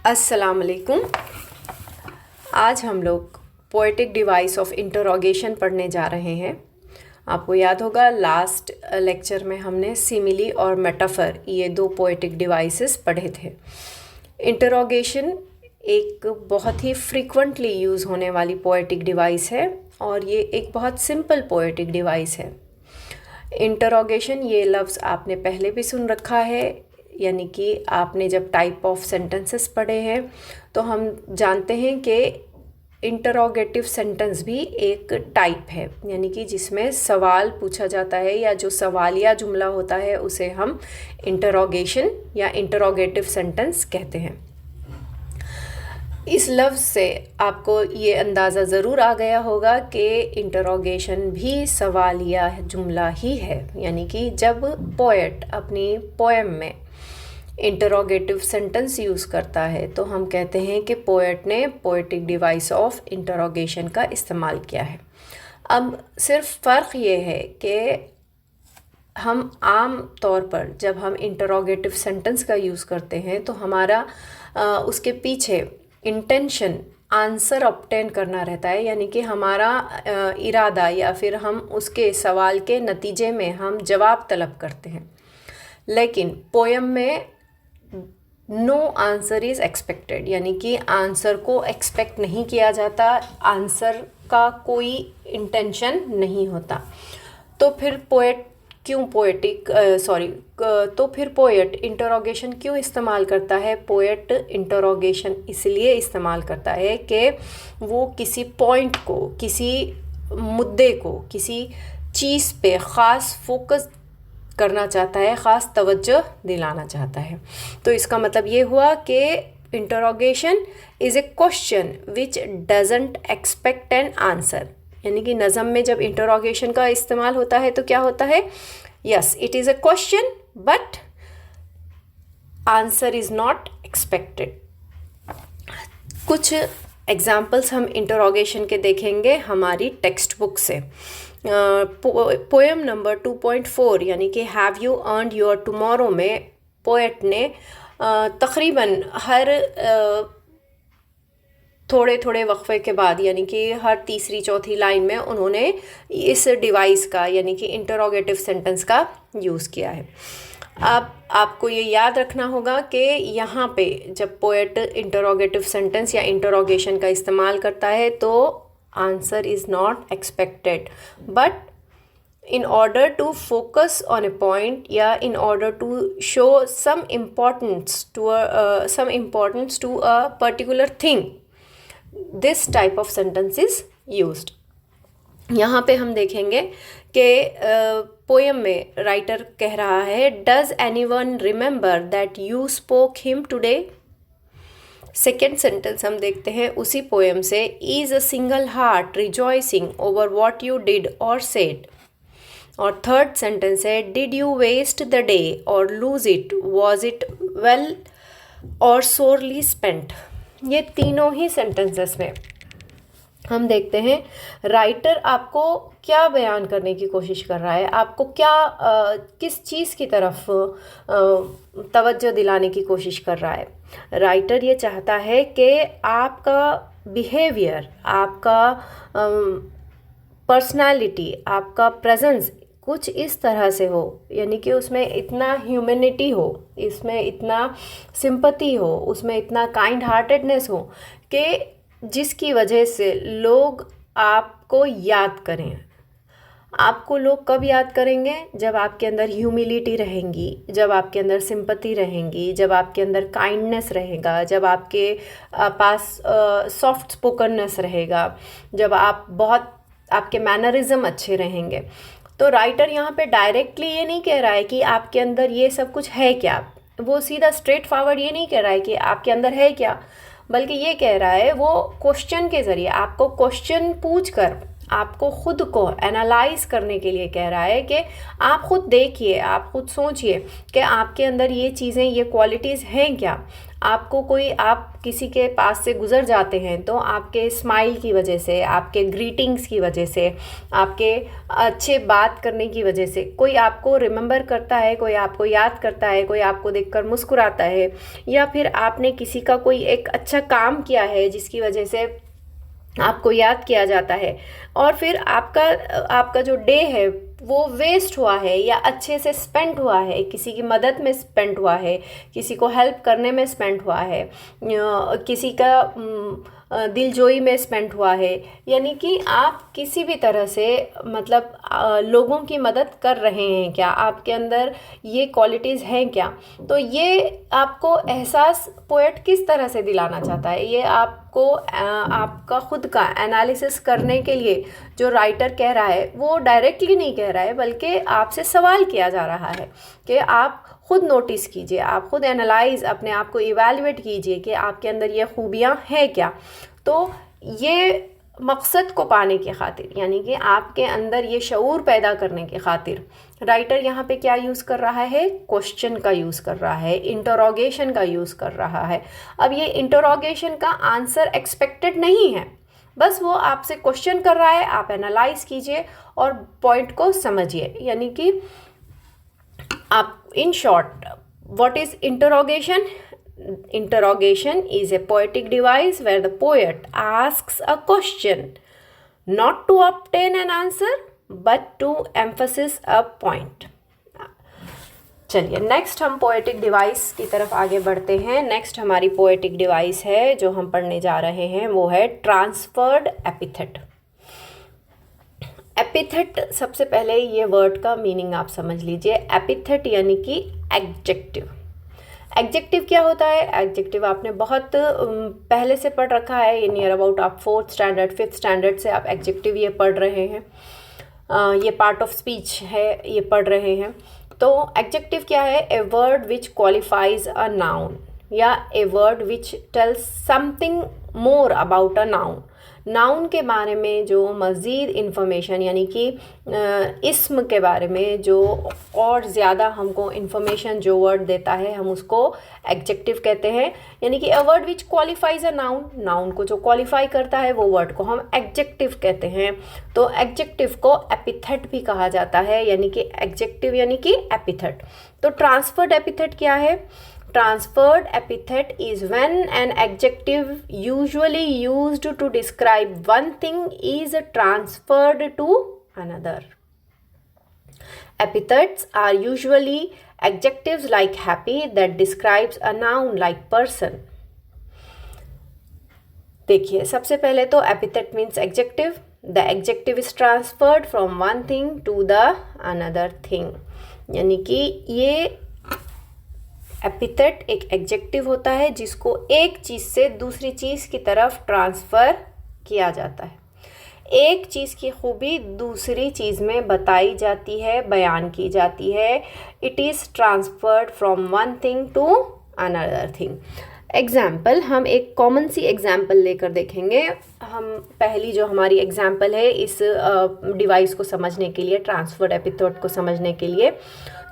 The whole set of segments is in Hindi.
अस्सलाम वालेकुम। आज हम लोग पोएटिक डिवाइस ऑफ इंटरोगेशन पढ़ने जा रहे हैं। आपको याद होगा लास्ट लेक्चर में हमने सिमिली और मेटाफर ये दो पोएटिक डिवाइसेस पढ़े थे। इंटरोगेशन एक बहुत ही फ्रीक्वेंटली यूज़ होने वाली पोएटिक डिवाइस है और ये एक बहुत सिंपल पोएटिक डिवाइस है। इंटरोगेशन ये लफ्ज़ आपने पहले भी सुन रखा है, यानी कि आपने जब टाइप ऑफ सेंटेंसेस पढ़े हैं तो हम जानते हैं कि इंटरोगेटिव सेंटेंस भी एक टाइप है, यानी कि जिसमें सवाल पूछा जाता है या जो सवालिया जुमला होता है उसे हम इंटरोगेशन या इंटरोगेटिव सेंटेंस कहते हैं। इस लफ्ज़ से आपको ये अंदाज़ा ज़रूर आ गया होगा कि इंटरोगेशन भी सवालिया जुमला ही है, यानी कि जब पोएट अपनी पोएम में इंटरोगेटिव सेंटेंस यूज़ करता है तो हम कहते हैं कि पोएट ने पोएटिक डिवाइस ऑफ इंटरोगेशन का इस्तेमाल किया है। अब सिर्फ फ़र्क ये है कि हम आम तौर पर जब हम इंटरोगेटिव सेंटेंस का यूज़ करते हैं तो हमारा उसके पीछे इंटेंशन आंसर ऑब्टेन करना रहता है, यानी कि हमारा इरादा या फिर हम उसके सवाल के नतीजे में हम जवाब तलब करते हैं। लेकिन पोएम में नो आंसर इज़ एक्सपेक्टेड, यानी कि आंसर को एक्सपेक्ट नहीं किया जाता, आंसर का कोई इंटेंशन नहीं होता। तो फिर पोएट इंटरोगेशन क्यों इस्तेमाल करता है? पोएट इंटरोगेशन इसलिए इस्तेमाल करता है कि वो किसी पॉइंट को, किसी मुद्दे को, किसी चीज़ पे ख़ास फोकस करना चाहता है, ख़ास तवज्जो दिलाना चाहता है। तो इसका मतलब ये हुआ कि interrogation is a question which doesn't expect an answer, यानी कि नज़म में जब इंटरोगेशन का इस्तेमाल होता है तो क्या होता है? Yes, it is a question but answer is not expected. कुछ एग्जाम्पल्स हम इंटरोगेशन के देखेंगे हमारी टेक्स्ट बुक से। पोएम नंबर 2.4 यानी कि have you earned your tomorrow में पोएट ने तकरीबन हर थोड़े थोड़े वक्फे के बाद, यानी कि हर तीसरी चौथी लाइन में उन्होंने इस डिवाइस का, यानी कि इंटरोगेटिव सेंटेंस का यूज़ किया है। अब आपको ये याद रखना होगा कि यहाँ पे जब पोएट इंटरोगेटिव सेंटेंस या इंटरोगेशन का इस्तेमाल करता है तो answer is not expected, but in order to focus on a point, yeah, in order to show some importance to a particular thing, this type of sentence is used. यहाँ पे हम देखेंगे कि पोएम में राइटर कह रहा है, does anyone remember that you spoke him today? Second sentence हम देखते हैं उसी पोएम से, is a single heart rejoicing over what you did or said? और थर्ड सेंटेंस है, did you waste the day or lose it, was it well or sorely spent? ये तीनों ही सेंटेंसेस में हम देखते हैं राइटर आपको क्या बयान करने की कोशिश कर रहा है, आपको क्या किस चीज़ की तरफ तवज्जो दिलाने की कोशिश कर रहा है। राइटर ये चाहता है कि आपका बिहेवियर, आपका पर्सनालिटी, आपका प्रेजेंस कुछ इस तरह से हो, यानी कि उसमें इतना ह्यूमैनिटी हो, इसमें इतना सिंपैथी हो, उसमें इतना काइंड हार्टेडनेस हो कि जिसकी वजह से लोग आपको याद करें। आपको लोग कब याद करेंगे? जब आपके अंदर ह्यूमिलिटी रहेंगी, जब आपके अंदर सिंपैथी रहेंगी, जब आपके अंदर काइंडनेस रहेगा, जब आपके पास सॉफ्ट स्पोकननेस रहेगा, जब आपके मैनरिज्म अच्छे रहेंगे। तो राइटर यहाँ पे डायरेक्टली ये नहीं कह रहा है कि आपके अंदर ये सब कुछ है क्या, वो सीधा स्ट्रेट फॉरवर्ड ये नहीं कह रहा है कि आपके अंदर है क्या, बल्कि ये कह रहा है वो क्वेश्चन के ज़रिए, आपको क्वेश्चन पूछ कर आपको खुद को एनालाइज करने के लिए कह रहा है कि आप खुद देखिए, आप खुद सोचिए कि आपके अंदर ये चीज़ें, ये क्वालिटीज़ हैं क्या। आपको कोई, आप किसी के पास से गुज़र जाते हैं तो आपके स्माइल की वजह से, आपके ग्रीटिंग्स की वजह से, आपके अच्छे बात करने की वजह से कोई आपको रिमेंबर करता है, कोई आपको याद करता है, कोई आपको देखकर मुस्कुराता है, या फिर आपने किसी का कोई एक अच्छा काम किया है जिसकी वजह से आपको याद किया जाता है, और फिर आपका जो डे है वो वेस्ट हुआ है या अच्छे से स्पेंड हुआ है, किसी की मदद में स्पेंड हुआ है, किसी को हेल्प करने में स्पेंड हुआ है, किसी का दिलजोई में स्पेंड हुआ है, यानी कि आप किसी भी तरह से मतलब लोगों की मदद कर रहे हैं क्या, आपके अंदर ये क्वालिटीज़ हैं क्या। तो ये आपको एहसास पोएट किस तरह से दिलाना चाहता है, ये आपको आपका खुद का एनालिसिस करने के लिए जो राइटर कह रहा है वो डायरेक्टली नहीं कह रहा है, बल्कि आपसे सवाल किया जा रहा है कि आप खुद नोटिस कीजिए, आप खुद एनालाइज, अपने आप को इवैल्यूएट कीजिए कि आपके अंदर ये खूबियाँ हैं क्या। तो ये मकसद को पाने की खातिर, यानी कि आपके अंदर ये शऊर पैदा करने की खातिर राइटर यहाँ पे क्या यूज़ कर रहा है, क्वेश्चन का यूज़ कर रहा है, इंटरोगेशन का यूज़ कर रहा है। अब ये इंटरोगेशन का आंसर एक्सपेक्टेड नहीं है, बस वो आपसे क्वेश्चन कर रहा है, आप एनालाइज कीजिए और पॉइंट को समझिए। यानी कि आप, in short, what is interrogation? Interrogation is a poetic device where the poet asks a question not to obtain an answer but to emphasize a point. चलिए नेक्स्ट हम पोएटिक डिवाइस की तरफ आगे बढ़ते हैं। नेक्स्ट हमारी पोएटिक डिवाइस है जो हम पढ़ने जा रहे हैं वो है ट्रांसफर्ड एपिथेट। एपिथेट, सबसे पहले ये वर्ड का मीनिंग आप समझ लीजिए। एपिथेट यानी कि एडजेक्टिव। एडजेक्टिव क्या होता है? एडजेक्टिव आपने बहुत पहले से पढ़ रखा है, नियर अबाउट आप 4th स्टैंडर्ड 5th स्टैंडर्ड से आप एडजेक्टिव ये पढ़ रहे हैं, ये पार्ट ऑफ स्पीच है, ये पढ़ रहे हैं। तो एडजेक्टिव क्या है? A word which qualifies a noun या a word which tells something more about a noun. Noun के बारे में जो मज़ीद इन्फॉर्मेशन, यानी कि इस्म के बारे में जो और ज़्यादा हमको इन्फॉर्मेशन जो वर्ड देता है, हम उसको एडजेक्टिव कहते हैं। यानी कि a word which qualifies a noun, noun को जो क्वालिफाई करता है वो वर्ड को हम एडजेक्टिव कहते हैं। तो एडजेक्टिव को एपिथेट भी कहा जाता है, यानी कि एडजेक्टिव यानी कि एपिथेट। तो ट्रांसफर्ड एपिथेट क्या है? Transferred epithet is when an adjective usually used to describe one thing is transferred to another. Epithets are usually adjectives like happy that describes a noun like person. देखिए, सबसे पहले तो epithet means adjective. The adjective is transferred from one thing to the another thing. यानी कि ये एपिथेट एक एडजेक्टिव होता है जिसको एक चीज़ से दूसरी चीज़ की तरफ ट्रांसफ़र किया जाता है। एक चीज़ की खूबी दूसरी चीज़ में बताई जाती है, बयान की जाती है। It is transferred from one thing to another thing. Example, हम एक कॉमन सी एग्ज़ाम्पल लेकर देखेंगे। हम पहली जो हमारी एग्ज़ाम्पल है इस डिवाइस को समझने के लिए, ट्रांसफर्ड एपिथेट को समझने के लिए,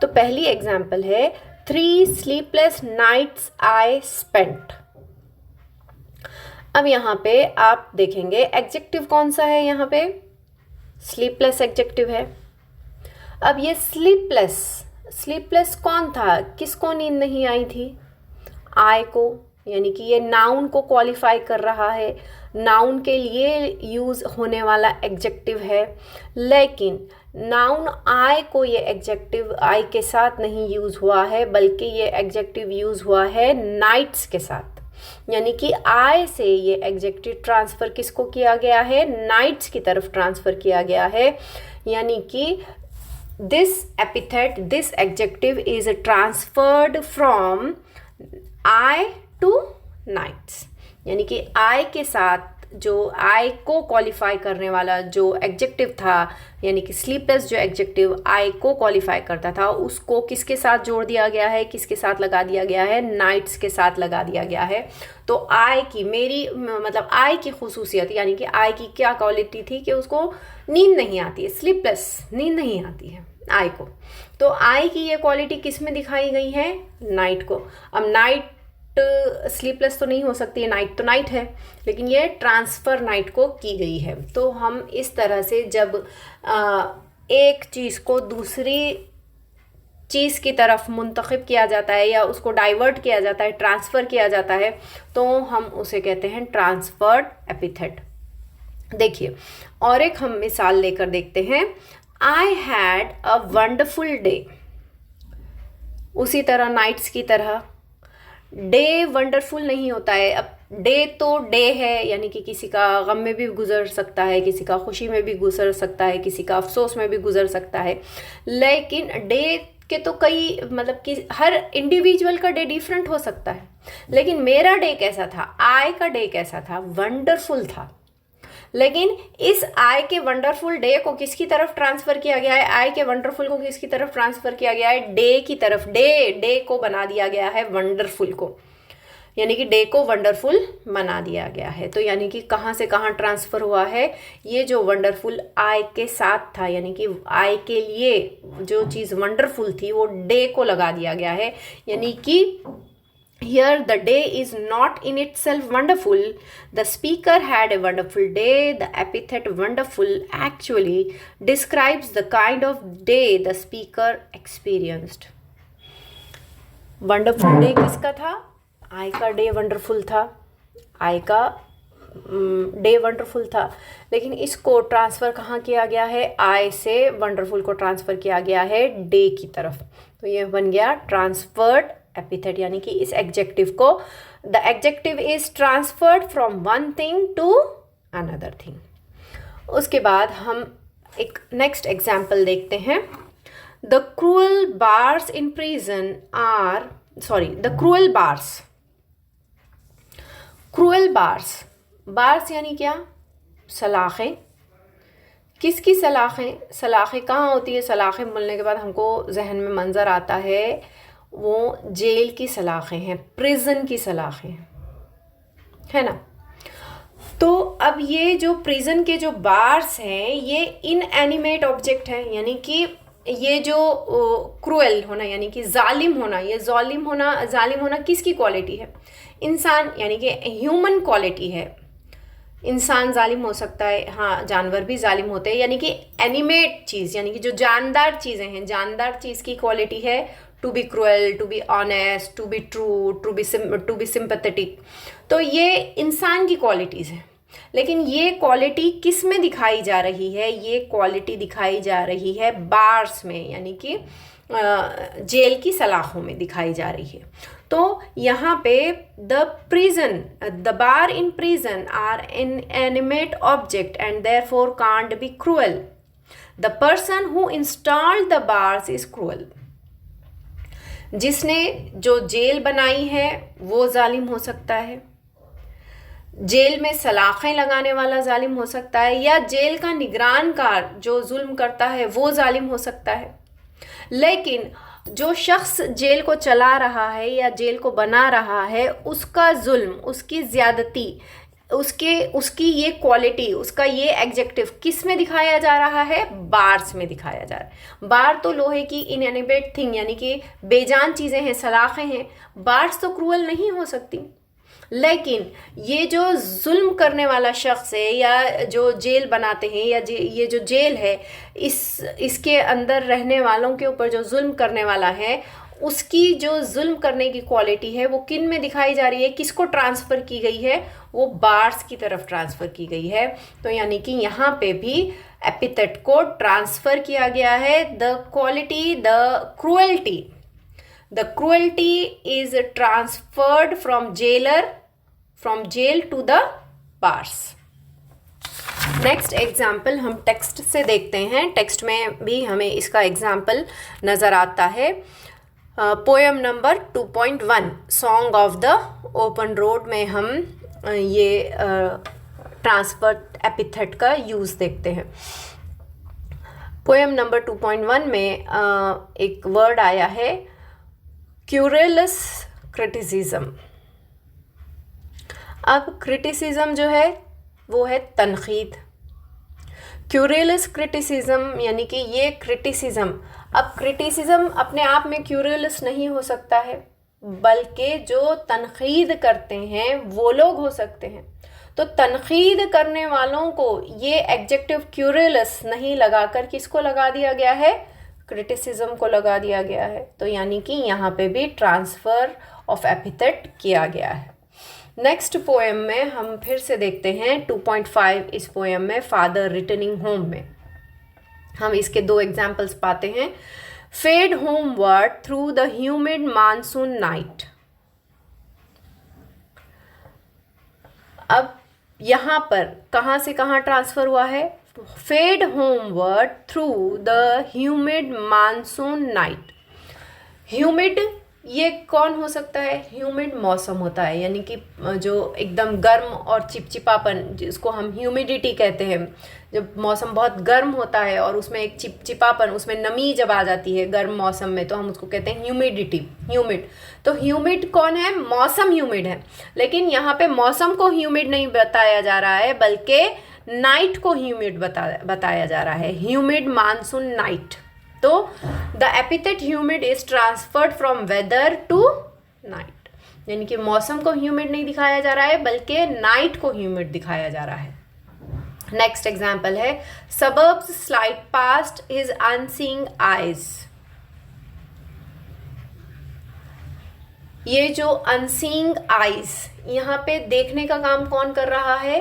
तो पहली एग्ज़ाम्पल है 3 sleepless nights I spent। अब यहाँ पे आप देखेंगे एडजेक्टिव कौन सा है, यहाँ पे स्लीपलेस एडजेक्टिव है। अब ये स्लीपलेस कौन था, किसको नींद नहीं आई थी? आई को, यानी कि ये नाउन को क्वालिफाई कर रहा है, नाउन के लिए यूज़ होने वाला एडजेक्टिव है। लेकिन नाउन आई को ये एडजेक्टिव आई के साथ नहीं यूज़ हुआ है, बल्कि ये एडजेक्टिव यूज़ हुआ है नाइट्स के साथ। यानी कि आई से ये एडजेक्टिव ट्रांसफ़र किसको किया गया है? नाइट्स की तरफ ट्रांसफ़र किया गया है। यानी कि this epithet, this adjective is transferred from eye to nights. यानी कि आई के साथ जो आई को क्वालिफाई करने वाला जो एडजेक्टिव था, यानी कि स्लीपलेस जो एडजेक्टिव आई को क्वालिफाई करता था, उसको किसके साथ जोड़ दिया गया है, किसके साथ लगा दिया गया है, नाइट्स के साथ लगा दिया गया है। तो आई की मतलब आई की खुसूसियत, यानी कि आई की क्या क्वालिटी थी कि उसको नींद नहीं आती है, स्लीपलेस नींद नहीं आती है आई को। तो आई की ये क्वालिटी किस में दिखाई गई है, नाइट को। अब नाइट स्लीपलेस तो नहीं हो सकती है, नाइट तो नाइट है, लेकिन ये ट्रांसफ़र नाइट को की गई है। तो हम इस तरह से जब एक चीज़ को दूसरी चीज़ की तरफ मुंतखब किया जाता है या उसको डाइवर्ट किया जाता है, ट्रांसफ़र किया जाता है, तो हम उसे कहते हैं ट्रांसफर्ड एपिथेट। देखिए और एक हम मिसाल लेकर देखते हैं, I had a wonderful day. उसी तरह नाइट्स की तरह डे वंडरफुल नहीं होता है। अब डे तो डे है, यानी कि किसी का गम में भी गुजर सकता है, किसी का खुशी में भी गुजर सकता है, किसी का अफसोस में भी गुजर सकता है, लेकिन डे के तो कई मतलब कि हर इंडिविजुअल का डे डिफरेंट हो सकता है। लेकिन मेरा डे कैसा था, आई का डे कैसा था, वंडरफुल था। लेकिन इस आई के वंडरफुल डे को किसकी तरफ ट्रांसफ़र किया गया है, आई के वंडरफुल को किसकी तरफ ट्रांसफ़र किया गया है, डे की तरफ। डे को बना दिया गया है वंडरफुल को, यानी कि डे को वंडरफुल बना दिया गया है। तो यानी कि कहाँ से कहाँ ट्रांसफ़र हुआ है, ये जो वंडरफुल आई के साथ था, यानी कि आई के लिए जो चीज़ वंडरफुल थी वो डे को लगा दिया गया है। यानी कि here the day is not in itself wonderful. The speaker had a wonderful day. The epithet wonderful actually describes the kind of day the speaker experienced. Wonderful day किसका था, आई का डे वंडरफुल था, आई का डे वंडरफुल था। लेकिन इसको ट्रांसफ़र कहाँ किया गया है, आई से वंडरफुल को ट्रांसफ़र किया गया है डे की तरफ। तो ये बन गया ट्रांसफर्ड एपिथेट, यानी कि इस एडजेक्टिव को, the adjective is transferred from one thing to another thing. उसके बाद हम एक नेक्स्ट एग्जाम्पल देखते हैं। The cruel bars in prison are the cruel bars. Cruel bars यानी क्या, सलाखें। किसकी सलाखें, सलाखें कहाँ होती है, सलाखें बोलने के बाद हमको जहन में मंजर आता है वो जेल की सलाखें हैं, प्रिजन की सलाखें है ना। तो अब ये जो प्रिजन के जो बार्स हैं ये इनएनिमेट ऑब्जेक्ट हैं, यानी कि ये जो क्रूएल होना यानी कि जालिम होना, ये जालिम होना किसकी क्वालिटी है, इंसान यानी कि ह्यूमन क्वालिटी है। इंसान जालिम हो सकता है, हाँ जानवर भी जालिम होते हैं, यानी कि एनिमेट चीज़ यानी कि जो जानदार चीज़ें हैं, जानदार चीज़ की क्वालिटी है to be cruel, to be honest, to be true, to be sympathetic. तो ये इंसान की क्वालिटीज़ हैं। लेकिन ये क्वालिटी किस में दिखाई जा रही है, ये क्वालिटी दिखाई जा रही है बार्स में, यानी कि जेल की सलाखों में दिखाई जा रही है। तो यहाँ पे the bar in prison are inanimate object and therefore can't be cruel. The person who installed the bars is cruel. जिसने जो जेल बनाई है वो जालिम हो सकता है, जेल में सलाखें लगाने वाला जालिम हो सकता है, या जेल का निगरानकार जो जुल्म करता है वो जालिम हो सकता है। लेकिन जो शख्स जेल को चला रहा है या जेल को बना रहा है, उसका जुल्म, उसकी ज़्यादती, उसकी ये क्वालिटी, उसका ये एडजेक्टिव किस में दिखाया जा रहा है, बार्स में दिखाया जा रहा है। बार तो लोहे की इनएनिमेट थिंग यानी कि बेजान चीज़ें हैं, सलाखें हैं, बार्स तो क्रूअल नहीं हो सकती। लेकिन ये जो जुल्म करने वाला शख्स है या जो जेल बनाते हैं या ये जो जेल है, इसके अंदर रहने वालों के ऊपर जो जुल्म करने वाला है, उसकी जो जुल्म करने की क्वालिटी है वो किन में दिखाई जा रही है, किसको ट्रांसफ़र की गई है, वो बार्स की तरफ ट्रांसफ़र की गई है। तो यानी कि यहाँ पे भी एपिथेट को ट्रांसफ़र किया गया है। The quality, the cruelty is transferred from jail to the bars. Next example हम टेक्स्ट से देखते हैं। टेक्स्ट में भी हमें इसका एग्जाम्पल नज़र आता है। Poem number 2.1 song of the open road में हम ये ट्रांसफर एपिथेट का यूज़ देखते हैं। पोएम नंबर 2.1 में एक वर्ड आया है क्यूरेलस क्रिटिसिज्म। अब क्रिटिसिज्म जो है वो है तनकीद। क्यूरेलस क्रिटिसिज्म यानी कि ये क्रिटिसिज्म, अब क्रिटिसिज्म अपने आप में क्यूरेलस नहीं हो सकता है, बल्कि जो तनकीद करते हैं वो लोग हो सकते हैं। तो तनकीद करने वालों को ये एडजेक्टिव क्यूरेलस नहीं लगाकर किसको लगा दिया गया है? क्रिटिसिज्म को लगा दिया गया है। तो यानी कि यहाँ पे भी ट्रांसफ़र ऑफ एपिथेट किया गया है। नेक्स्ट पोएम में हम फिर से देखते हैं 2.5 इस पोएम में फादर रिटर्निंग होम में हम इसके दो एग्जाम्पल्स पाते हैं। Fade homeward through the humid monsoon night. अब यहाँ पर कहाँ से कहाँ ट्रांसफ़र हुआ है? Fade homeward through the humid monsoon night. Humid ये कौन हो सकता है? ह्यूमिड मौसम होता है, यानी कि जो एकदम गर्म और चिपचिपापन, जिसको हम ह्यूमिडिटी कहते हैं। जब मौसम बहुत गर्म होता है और उसमें एक चिपचिपापन, उसमें नमी जब आ जाती है गर्म मौसम में, तो हम उसको कहते हैं ह्यूमिडिटी, ह्यूमिड। तो ह्यूमिड कौन है? मौसम ह्यूमिड है। लेकिन यहाँ पे मौसम को ह्यूमिड नहीं बताया जा रहा है, बल्कि नाइट को ह्यूमिड बताया जा रहा है। Humid monsoon night. तो the epithet humid is transferred from weather to night, यानी कि मौसम को ह्यूमिड नहीं दिखाया जा रहा है, बल्कि नाइट को ह्यूमिड दिखाया जा रहा है। नेक्स्ट एग्जाम्पल है suburbs slide past his unseeing eyes. ये जो अनसीइंग आईज, यहाँ पे देखने का काम कौन कर रहा है?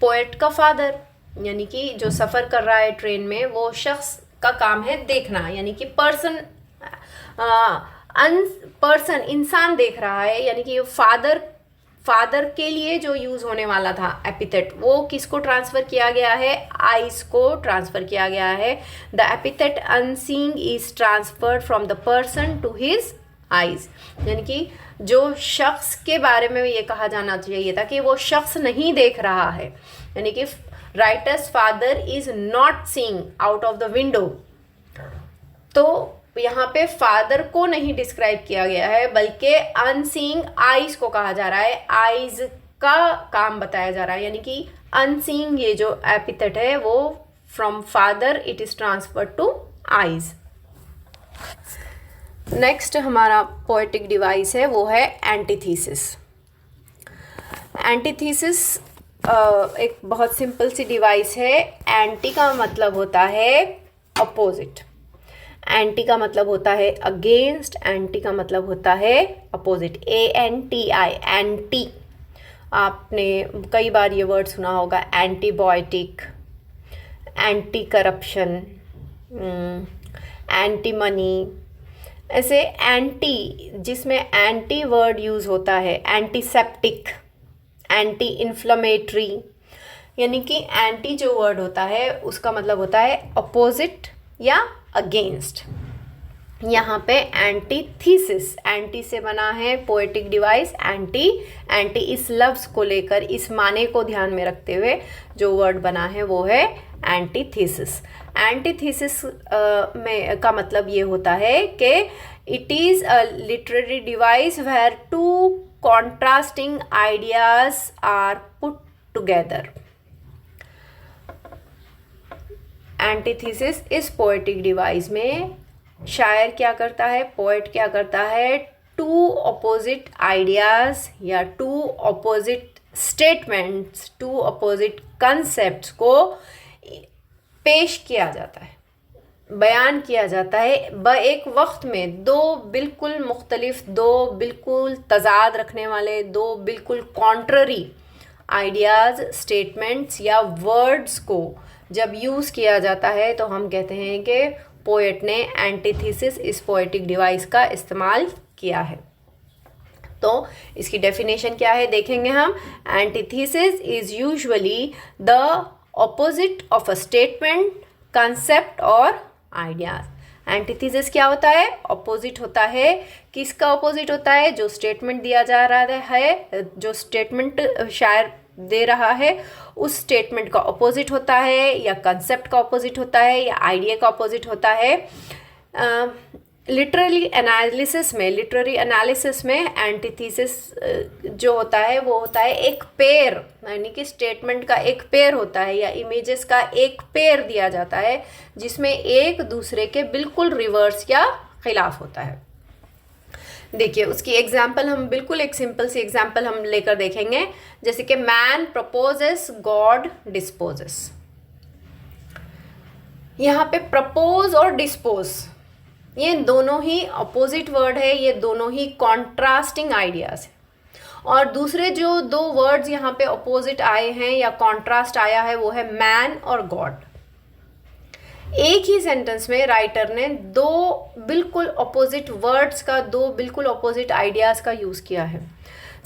पोएट का फादर, यानी कि जो सफ़र कर रहा है ट्रेन में, वो शख्स का काम है देखना, यानी कि पर्सन इंसान देख रहा है। यानी कि फादर के लिए जो यूज़ होने वाला था एपिथेट, वो किसको ट्रांसफ़र किया गया है? आइज को ट्रांसफ़र किया गया है। The epithet unseeing is transferred from the person to his eyes, यानी कि जो शख्स के बारे में ये कहा जाना चाहिए था कि वो शख्स नहीं देख रहा है, यानी कि writers father is not seeing out of the window. तो यहाँ पे फादर को नहीं डिस्क्राइब किया गया है, बल्कि अनसीइंग आइज को कहा जा रहा है। आइज का काम बताया जा रहा है, यानी कि अनसीइंग ये जो एपिथेट है वो from father it is transferred to eyes. Next हमारा पोएटिक डिवाइस है वो है एंटीथीसिस। एंटीथीसिस एक बहुत सिंपल सी डिवाइस है। एंटी का मतलब होता है अपोजिट, एंटी का मतलब होता है अगेंस्ट, एंटी का मतलब होता है अपोजिट। ANTI, anti. आपने कई बार ये वर्ड सुना होगा, antibiotic, anti corruption, anti money. ऐसे एंटी जिसमें एंटी वर्ड यूज़ होता है, एंटीसेप्टिक, एंटी इन्फ्लेमेटरी, यानी कि एंटी जो वर्ड होता है उसका मतलब होता है अपोजिट या अगेंस्ट। यहाँ पे एंटीथीसिस, एंटी से बना है पोएटिक डिवाइस एंटी। एंटी इस लफ्ज़ को लेकर, इस माने को ध्यान में रखते हुए जो वर्ड बना है वो है एंटीथीसिस। एंटीथीसिस में का मतलब ये होता है कि it is a literary device where two contrasting ideas are put together. Antithesis इस पोएटिक डिवाइस में शायर क्या करता है, पोएट क्या करता है, टू अपोजिट आइडियाज या two opposite statements, two opposite concepts को पेश किया जाता है, बयान किया जाता है एक वक्त में। दो बिल्कुल मुख्तलिफ, दो बिल्कुल तजाद रखने वाले, दो बिल्कुल कॉन्ट्ररी आइडियाज़, स्टेटमेंट्स या वर्ड्स को जब यूज़ किया जाता है तो हम कहते हैं कि पोएट ने एंटीथीसिस इस पोएटिक डिवाइस का इस्तेमाल किया है। तो इसकी डेफिनेशन क्या है देखेंगे हम। Antithesis is usually the opposite of a statement, concept और आइडियाज। एंटीथीसिस क्या होता है? ऑपोजिट होता है। किसका ऑपोजिट होता है? जो स्टेटमेंट दिया जा रहा है, जो स्टेटमेंट शायर दे रहा है उस स्टेटमेंट का ऑपोजिट होता है, या कंसेप्ट का ऑपोजिट होता है, या आइडिया का ऑपोजिट होता है। लिटरेरी एनालिसिस में एंटीथेसिस जो होता है वो होता है एक पेयर, यानी कि स्टेटमेंट का एक पेयर होता है या इमेजेस का एक पेयर दिया जाता है जिसमें एक दूसरे के बिल्कुल रिवर्स या खिलाफ होता है। देखिए उसकी एग्जाम्पल हम बिल्कुल एक सिंपल सी एग्जाम्पल हम लेकर देखेंगे, जैसे कि मैन प्रपोजेस गॉड डिस्पोजेस। यहाँ पे प्रपोज और डिस्पोज ये दोनों ही अपोजिट वर्ड है, ये दोनों ही कॉन्ट्रास्टिंग आइडियाज है। और दूसरे जो दो वर्ड्स यहाँ पे अपोजिट आए हैं या कॉन्ट्रास्ट आया है वो है मैन और गॉड। एक ही सेंटेंस में राइटर ने दो बिल्कुल अपोजिट वर्ड्स का, दो बिल्कुल अपोजिट आइडियाज का यूज किया है।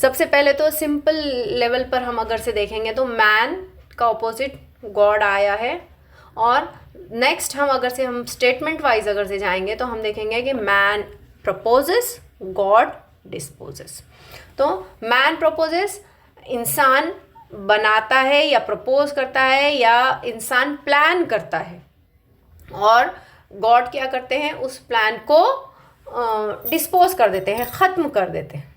सबसे पहले तो सिंपल लेवल पर हम अगर से देखेंगे तो मैन का अपोजिट गॉड आया है, और नेक्स्ट हम स्टेटमेंट वाइज अगर से जाएंगे तो हम देखेंगे कि मैन प्रपोजेस गॉड डिस्पोजेस। तो मैन प्रपोजेस इंसान बनाता है या प्रपोज करता है या इंसान प्लान करता है, और गॉड क्या करते हैं, उस प्लान को डिस्पोज कर देते हैं, ख़त्म कर देते हैं।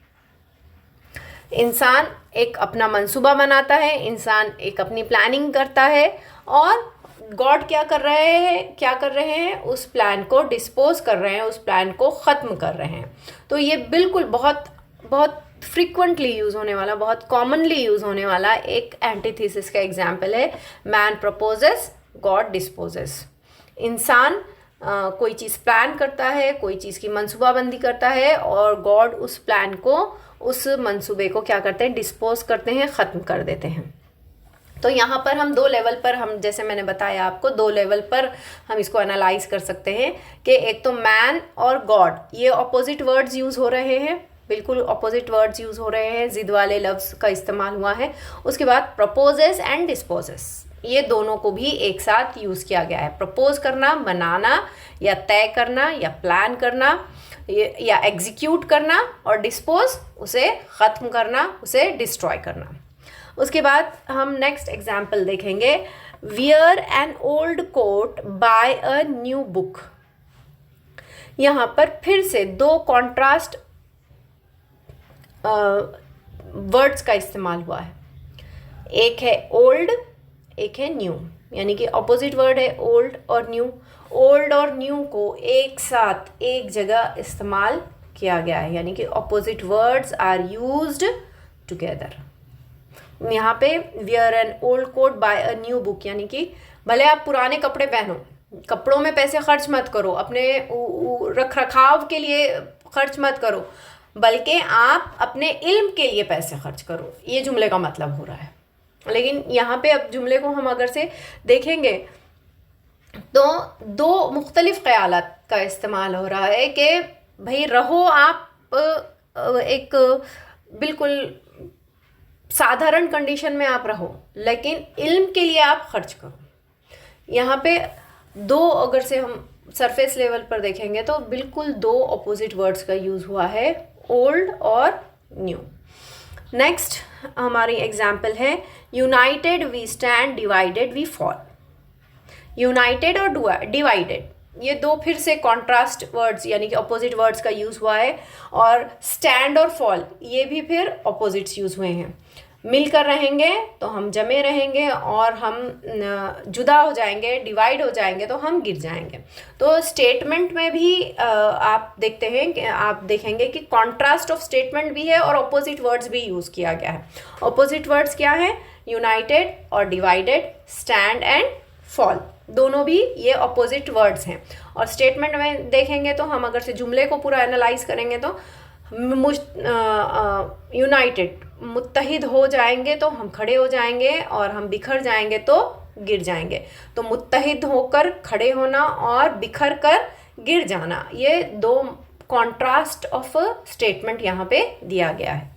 इंसान एक अपना मंसूबा बनाता है, इंसान एक अपनी प्लानिंग करता है, और गॉड क्या कर रहे हैं, उस प्लान को डिस्पोज कर रहे हैं, उस प्लान को ख़त्म कर रहे हैं। तो ये बिल्कुल बहुत बहुत फ्रीक्वेंटली यूज़ होने वाला, बहुत कॉमनली यूज़ होने वाला एक एंटीथेसिस का एग्जाम्पल है मैन प्रपोजेस गॉड डिस्पोजेस। इंसान कोई चीज़ प्लान करता है, कोई चीज़ की मंसूबाबंदी करता है, और गॉड उस प्लान को, उस मंसूबे को क्या करते हैं, डिस्पोज करते हैं, ख़त्म कर देते हैं। तो यहाँ पर हम दो लेवल पर, हम जैसे मैंने बताया आपको, दो लेवल पर हम इसको एनालाइज कर सकते हैं कि एक तो मैन और गॉड ये ऑपोजिट वर्ड्स यूज़ हो रहे हैं, बिल्कुल ऑपोजिट वर्ड्स यूज़ हो रहे हैं, जिद वाले लफ्ज़ का इस्तेमाल हुआ है। उसके बाद प्रपोजेस एंड डिस्पोजेस ये दोनों को भी एक साथ यूज़ किया गया है। प्रपोज करना, बनाना या तय करना या प्लान करना या एग्जीक्यूट करना, और डिस्पोज उसे ख़त्म करना, उसे डिस्ट्रॉय करना। उसके बाद हम नेक्स्ट एग्जाम्पल देखेंगे, wear an old coat buy a new book. यहाँ पर फिर से दो कॉन्ट्रास्ट वर्ड्स का इस्तेमाल हुआ है, एक है ओल्ड, एक है न्यू, यानी कि ऑपोजिट वर्ड है ओल्ड और न्यू। ओल्ड और न्यू को एक साथ एक जगह इस्तेमाल किया गया है, यानी कि opposite words are used together. यहाँ पे wear an old coat buy a new book, यानी कि भले आप पुराने कपड़े पहनो, कपड़ों में पैसे खर्च मत करो, अपने रख रखाव के लिए खर्च मत करो, बल्कि आप अपने इल्म के लिए पैसे खर्च करो, ये जुमले का मतलब हो रहा है। लेकिन यहाँ पे अब जुमले को हम अगर से देखेंगे तो दो मुख्तलिफ ख़यालात का इस्तेमाल हो रहा है कि भाई रहो आप एक बिल्कुल साधारण कंडीशन में आप रहो, लेकिन इल्म के लिए आप खर्च करो। यहाँ पे दो अगर से हम सरफेस लेवल पर देखेंगे तो बिल्कुल दो अपोजिट वर्ड्स का यूज़ हुआ है, ओल्ड और न्यू। नेक्स्ट हमारी एग्जाम्पल है united we stand, divided we fall. United और डिवाइडेड ये दो फिर से कॉन्ट्रास्ट वर्ड्स यानी कि अपोजिट वर्ड्स का यूज़ हुआ है, और स्टैंड और फॉल ये भी फिर अपोजिट्स यूज़ हुए हैं। मिलकर रहेंगे तो हम जमे रहेंगे, और हम जुदा हो जाएंगे, डिवाइड हो जाएंगे तो हम गिर जाएंगे। तो स्टेटमेंट में भी आप देखते हैं कि आप देखेंगे कि कॉन्ट्रास्ट ऑफ स्टेटमेंट भी है और अपोजिट वर्ड्स भी यूज़ किया गया है। अपोजिट वर्ड्स क्या है, यूनाइटेड और डिवाइडेड, स्टैंड एंड फॉल, दोनों भी ये अपोजिट वर्ड्स हैं। और स्टेटमेंट में देखेंगे तो हम अगर से जुमले को पूरा एनालाइज करेंगे तो यूनाइटेड मुत्तहिद हो जाएंगे तो हम खड़े हो जाएंगे, और हम बिखर जाएंगे तो गिर जाएंगे। तो मुत्तहिद होकर खड़े होना और बिखर कर गिर जाना, ये दो कॉन्ट्रास्ट ऑफ स्टेटमेंट यहाँ पे दिया गया है।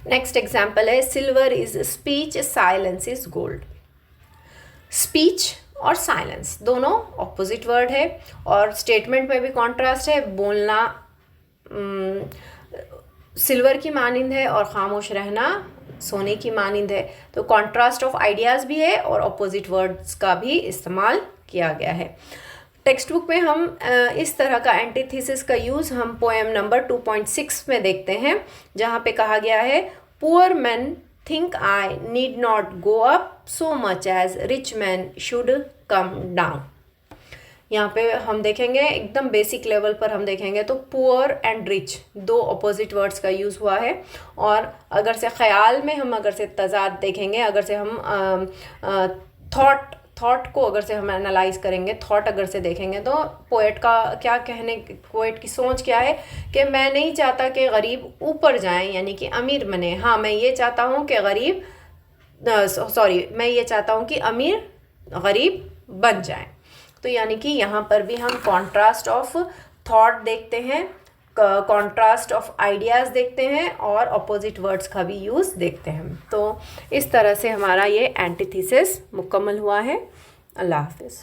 नेक्स्ट एग्जाम्पल है silver is speech, silence is gold. Speech और साइलेंस दोनों ऑपोजिट वर्ड है, और स्टेटमेंट में भी कॉन्ट्रास्ट है। बोलना सिल्वर की मानिंद है और खामोश रहना सोने की मानिंद है। तो कॉन्ट्रास्ट ऑफ आइडियाज़ भी है और ऑपोजिट वर्ड्स का भी इस्तेमाल किया गया है। टेक्स्ट बुक में हम इस तरह का एंटीथेसिस का यूज़ हम पोएम नंबर 2.6 में देखते हैं, जहाँ पे कहा गया है poor man think I need not go up so much as rich man should come down. यहाँ पे हम देखेंगे एकदम बेसिक लेवल पर हम देखेंगे तो पुअर एंड रिच दो अपोजिट वर्ड्स का यूज़ हुआ है। और अगर से ख्याल में हम अगर से तजाद देखेंगे, अगर से हम थॉट को अगर से हम एनालाइज करेंगे, थॉट अगर से देखेंगे तो पोएट का क्या कहने, पोएट की सोच क्या है कि मैं नहीं चाहता कि गरीब ऊपर जाएं यानी कि अमीर बने, हाँ मैं ये चाहता हूँ कि मैं ये चाहता हूँ कि अमीर गरीब बन जाएं। तो यानी कि यहाँ पर भी हम कॉन्ट्रास्ट ऑफ थॉट देखते हैं, कॉन्ट्रास्ट ऑफ आइडियाज़ देखते हैं और अपोजिट वर्ड्स का भी यूज़ देखते हैं। तो इस तरह से हमारा ये एंटीथेसिस मुकम्मल हुआ है। अल्लाह हाफिज़।